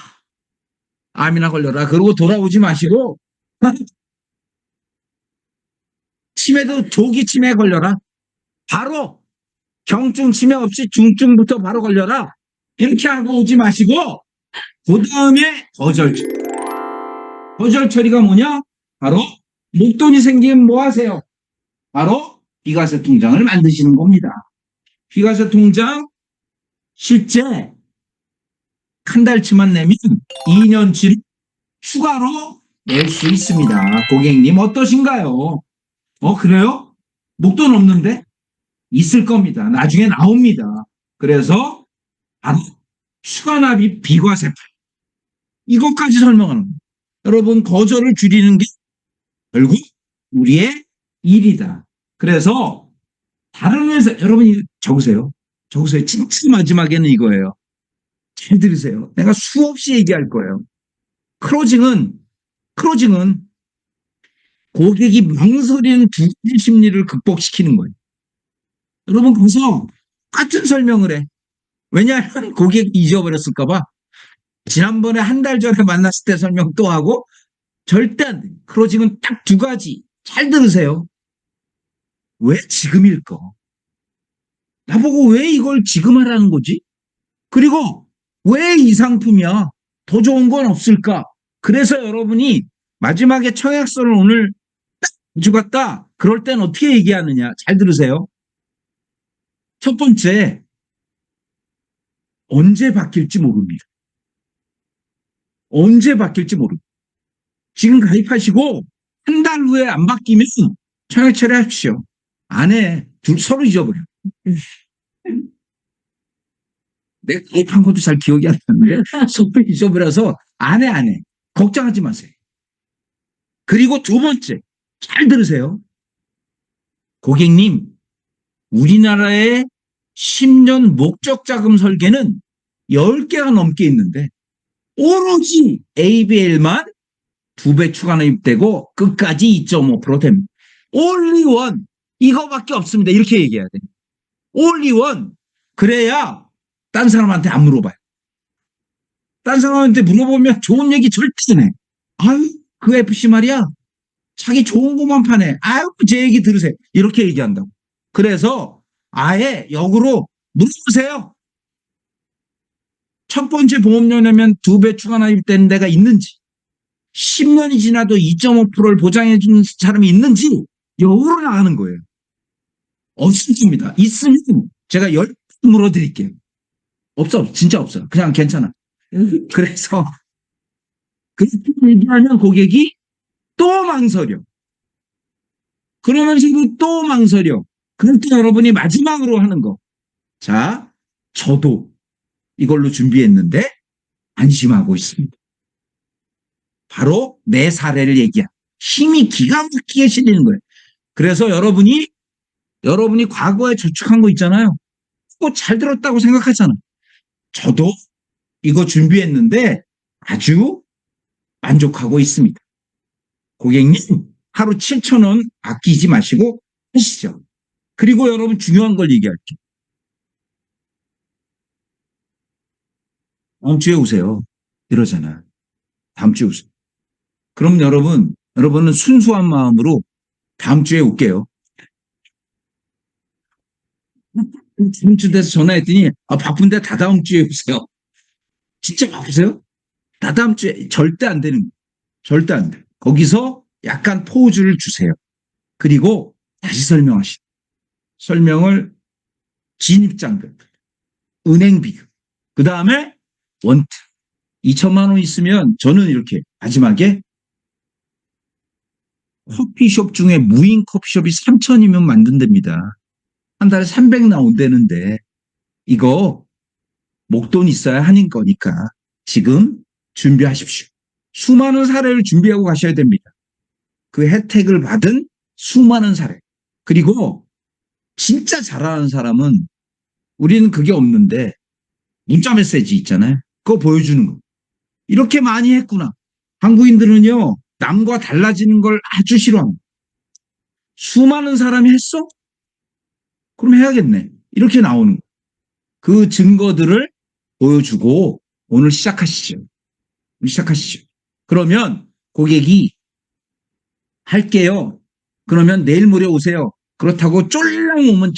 암이나 걸려라. 그러고 돌아오지 마시고 치매도 조기 치매 걸려라. 바로 경증 치매 없이 중증부터 바로 걸려라. 이렇게 하고 오지 마시고 그 다음에 거절 처리. 거절 처리가 뭐냐? 바로 목돈이 생기면 뭐 하세요? 바로 비과세 통장을 만드시는 겁니다. 비과세 통장 실제 한 달치만 내면 2년치를 추가로 낼 수 있습니다. 고객님 어떠신가요? 그래요? 목돈 없는데? 있을 겁니다. 나중에 나옵니다. 그래서 바로 추가납입 비과세법 이것까지 설명하는 거예요. 여러분 거절을 줄이는 게 결국 우리의 일이다. 그래서 다른 회사 여러분이 적으세요. 적으세요. 진짜 마지막에는 이거예요. 잘 들으세요. 내가 수없이 얘기할 거예요. 크로징은 고객이 망설이는 두 가지 심리를 극복시키는 거예요. 여러분 가서 같은 설명을 해. 왜냐하면 고객이 잊어버렸을까봐 지난번에 한 달 전에 만났을 때 설명 또 하고 절대 안 돼. 크로징은 딱 두 가지. 잘 들으세요. 왜 지금일까? 나보고 왜 이걸 지금 하라는 거지? 그리고 왜 이 상품이야? 더 좋은 건 없을까? 그래서 여러분이 마지막에 청약서를 오늘 딱 가져갔다. 그럴 땐 어떻게 얘기하느냐? 잘 들으세요. 첫 번째, 언제 바뀔지 모릅니다. 언제 바뀔지 모릅니다. 지금 가입하시고 한 달 후에 안 바뀌면 청약 처리하십시오. 안 해. 서로 잊어버려. 내가 가입한 것도 잘 기억이 안 나는데 서로 잊어버려서 안 해. 걱정하지 마세요. 그리고 두 번째, 잘 들으세요. 고객님, 우리나라의 10년 목적 자금 설계는 10개가 넘게 있는데 오로지 ABL만 2배 추가 납입되고 끝까지 2.5% 됩니다. only one 이거밖에 없습니다. 이렇게 얘기해야 돼. only one 그래야 딴 사람한테 안 물어봐요. 딴 사람한테 물어보면 좋은 얘기 절대 안 해. 아유 그 FC 말이야. 자기 좋은 것만 파네. 아유 제 얘기 들으세요. 이렇게 얘기한다고. 그래서 아예 역으로 물어보세요. 첫 번째 보험료 내면 2배 추가 납입되는 데가 있는지, 10년이 지나도 2.5%를 보장해 주는 사람이 있는지 역으로 나가는 거예요. 없습니다. 있으면 제가 10번 물어드릴게요. 없어. 진짜 없어요. 그냥 괜찮아. 그래서 그렇게 얘기하면 고객이 또 망설여. 그러면서도 또 망설여. 그럴 때 여러분이 마지막으로 하는 거. 자, 저도 이걸로 준비했는데 안심하고 있습니다. 바로 내 사례를 얘기한. 힘이 기가 막히게 실리는 거예요. 그래서 여러분이 과거에 저축한 거 있잖아요. 그거 잘 들었다고 생각하잖아. 저도 이거 준비했는데 아주 만족하고 있습니다. 고객님, 하루 7,000원 아끼지 마시고 하시죠. 그리고 여러분 중요한 걸 얘기할게요. 다음 주에 오세요. 이러잖아. 다음 주에 오세요. 그럼 여러분은 순수한 마음으로 다음 주에 올게요. 다음 주 돼서 전화했더니 바쁜데 다다음 주에 오세요. 진짜 바쁘세요? 다다음 주에 절대 안 되는 거예요. 절대 안 돼. 거기서 약간 포즈를 주세요. 그리고 다시 설명하시죠. 설명을 진입장벽, 은행 비교, 그 다음에 원트. 2천만 원 있으면 저는 이렇게 마지막에 커피숍 중에 무인 커피숍이 3천이면 만든답니다. 한 달에 300 나온다는데 이거 목돈 있어야 하는 거니까 지금 준비하십시오. 수많은 사례를 준비하고 가셔야 됩니다. 그 혜택을 받은 수많은 사례. 그리고 진짜 잘하는 사람은 우리는 그게 없는데 문자 메시지 있잖아요. 그거 보여주는 거. 이렇게 많이 했구나. 한국인들은요, 남과 달라지는 걸 아주 싫어합니다. 수많은 사람이 했어? 그럼 해야겠네. 이렇게 나오는 거. 그 증거들을 보여주고 오늘 시작하시죠. 시작하시죠. 그러면 고객이 할게요. 그러면 내일 모레 오세요. 그렇다고 쫄랑 오면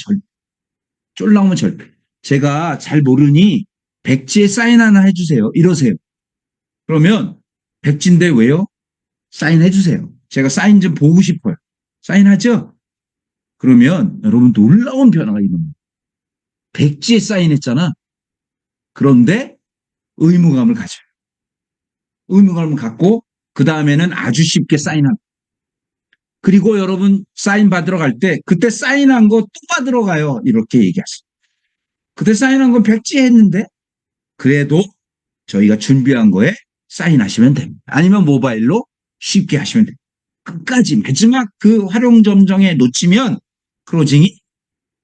절대. 제가 잘 모르니 백지에 사인 하나 해주세요. 이러세요. 그러면 백지인데 왜요? 사인해 주세요. 제가 사인 좀 보고 싶어요. 사인하죠? 그러면 여러분 놀라운 변화가 일어납니다. 백지에 사인했잖아. 그런데 의무감을 가져요. 의무감을 갖고 그 다음에는 아주 쉽게 사인합니다. 그리고 여러분 사인 받으러 갈 때 그때 사인한 거 또 받으러 가요. 이렇게 얘기하세요. 그때 사인한 건 백지에 했는데 그래도 저희가 준비한 거에 사인하시면 됩니다. 아니면 모바일로 쉽게 하시면 됩니다. 끝까지 마지막 그 활용 점정에 놓치면 클로징이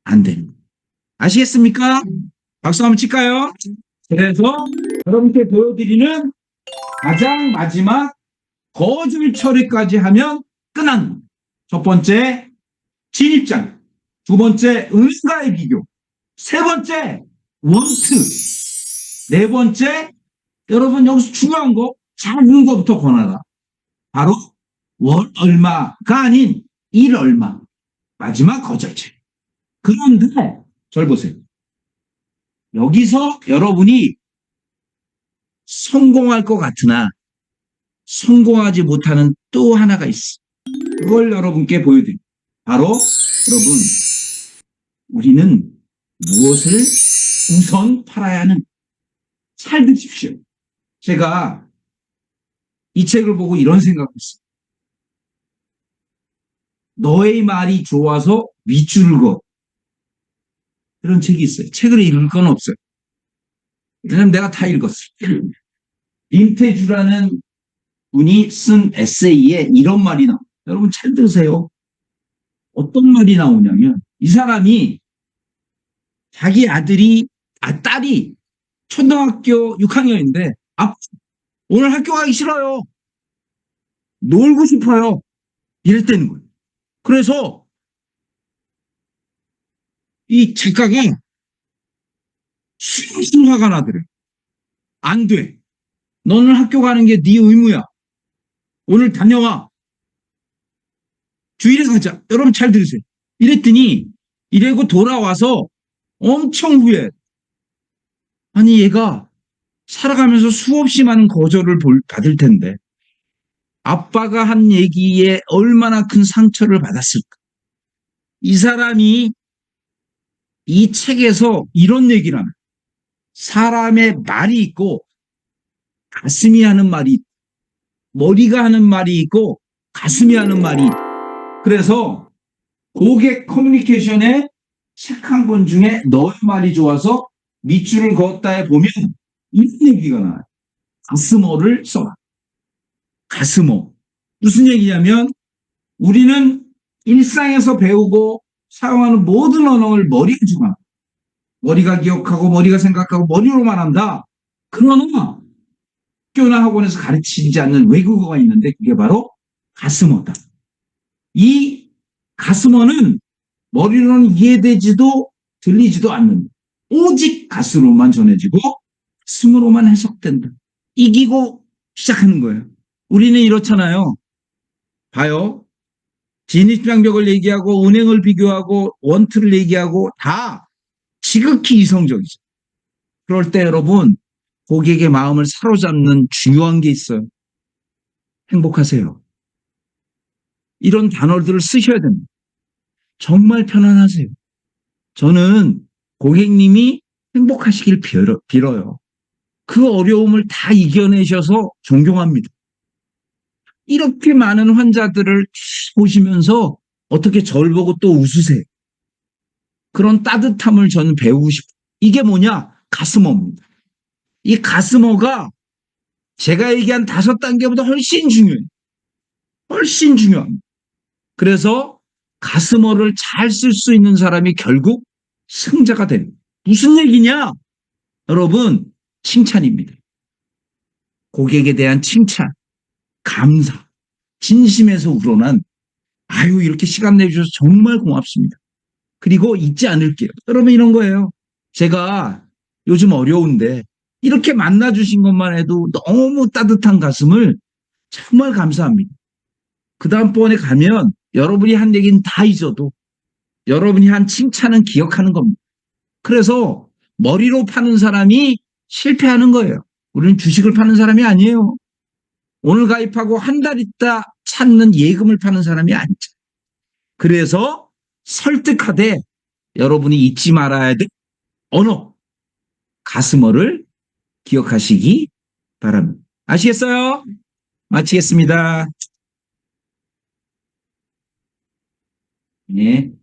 안 됩니다. 아시겠습니까? 박수 한번 칠까요? 그래서 여러분께 보여드리는 가장 마지막 거절 처리까지 하면 끝난 첫 번째 진입장, 두 번째 은가의 비교, 세 번째 원트, 네 번째 여러분 여기서 중요한 거 작은 거부터 권하라. 바로 월 얼마가 아닌 일 얼마. 마지막 거절체. 그런데 절 보세요. 여기서 여러분이 성공할 것 같으나 성공하지 못하는 또 하나가 있어. 그걸 여러분께 보여드립니다. 바로 여러분 우리는 무엇을 우선 팔아야 하는 잘 드십시오. 제가 이 책을 보고 이런 생각을 했어요. 너의 말이 좋아서 밑줄을 그어. 이런 책이 있어요. 책을 읽을 건 없어요. 왜냐면 내가 다 읽었어요. 임태주라는 분이 쓴 에세이에 이런 말이 나와요. 여러분 잘 들으세요. 어떤 말이 나오냐면 이 사람이 자기 딸이 초등학교 6학년인데 오늘 학교 가기 싫어요. 놀고 싶어요. 이랬다는 거예요. 그래서 이 작가가 숭숭 화가 나더래. 안 돼. 너는 학교 가는 게 네 의무야. 오늘 다녀와. 주일에 가자. 여러분 잘 들으세요. 이랬더니 이래고 돌아와서 엄청 후회. 아니 얘가 살아가면서 수없이 많은 거절을 받을 텐데 아빠가 한 얘기에 얼마나 큰 상처를 받았을까. 이 사람이 이 책에서 이런 얘기를 합니다. 사람의 말이 있고 가슴이 하는 말이 있고 머리가 하는 말이 있고 가슴이 하는 말이 있고 그래서 고객 커뮤니케이션에 책 한 권 중에 너의 말이 좋아서 밑줄을 그었다에 보면 이런 얘기가 나와요. 가스모를 써라. 가스모. 무슨 얘기냐면 우리는 일상에서 배우고 사용하는 모든 언어를 머리가 주관. 머리가 기억하고 머리가 생각하고 머리로만 한다. 그러나 학교나 학원에서 가르치지 않는 외국어가 있는데 그게 바로 가스모다. 이 가스모는 머리로는 이해되지도 들리지도 않는 오직 가스로만 전해지고 가슴으로만 해석된다. 이기고 시작하는 거예요. 우리는 이렇잖아요. 봐요. 진입장벽을 얘기하고 은행을 비교하고 원투를 얘기하고 다 지극히 이성적이죠. 그럴 때 여러분 고객의 마음을 사로잡는 중요한 게 있어요. 행복하세요. 이런 단어들을 쓰셔야 됩니다. 정말 편안하세요. 저는 고객님이 행복하시길 빌어요. 그 어려움을 다 이겨내셔서 존경합니다. 이렇게 많은 환자들을 보시면서 어떻게 절 보고 또 웃으세요. 그런 따뜻함을 저는 배우고 싶어요. 이게 뭐냐? 가스모입니다. 이 가스모가 제가 얘기한 5단계보다 훨씬 중요해요. 훨씬 중요합니다. 그래서 가스모를 잘 쓸 수 있는 사람이 결국 승자가 됩니다. 무슨 얘기냐? 여러분, 칭찬입니다. 고객에 대한 칭찬, 감사, 진심에서 우러난 아유 이렇게 시간 내주셔서 정말 고맙습니다. 그리고 잊지 않을게요. 여러분 이런 거예요. 제가 요즘 어려운데 이렇게 만나주신 것만 해도 너무 따뜻한 가슴을 정말 감사합니다. 그 다음번에 가면 여러분이 한 얘기는 다 잊어도 여러분이 한 칭찬은 기억하는 겁니다. 그래서 머리로 파는 사람이 실패하는 거예요. 우리는 주식을 파는 사람이 아니에요. 오늘 가입하고 한 달 있다 찾는 예금을 파는 사람이 아니죠. 그래서 설득하되 여러분이 잊지 말아야 될 언어, 가스머를 기억하시기 바랍니다. 아시겠어요? 마치겠습니다. 네.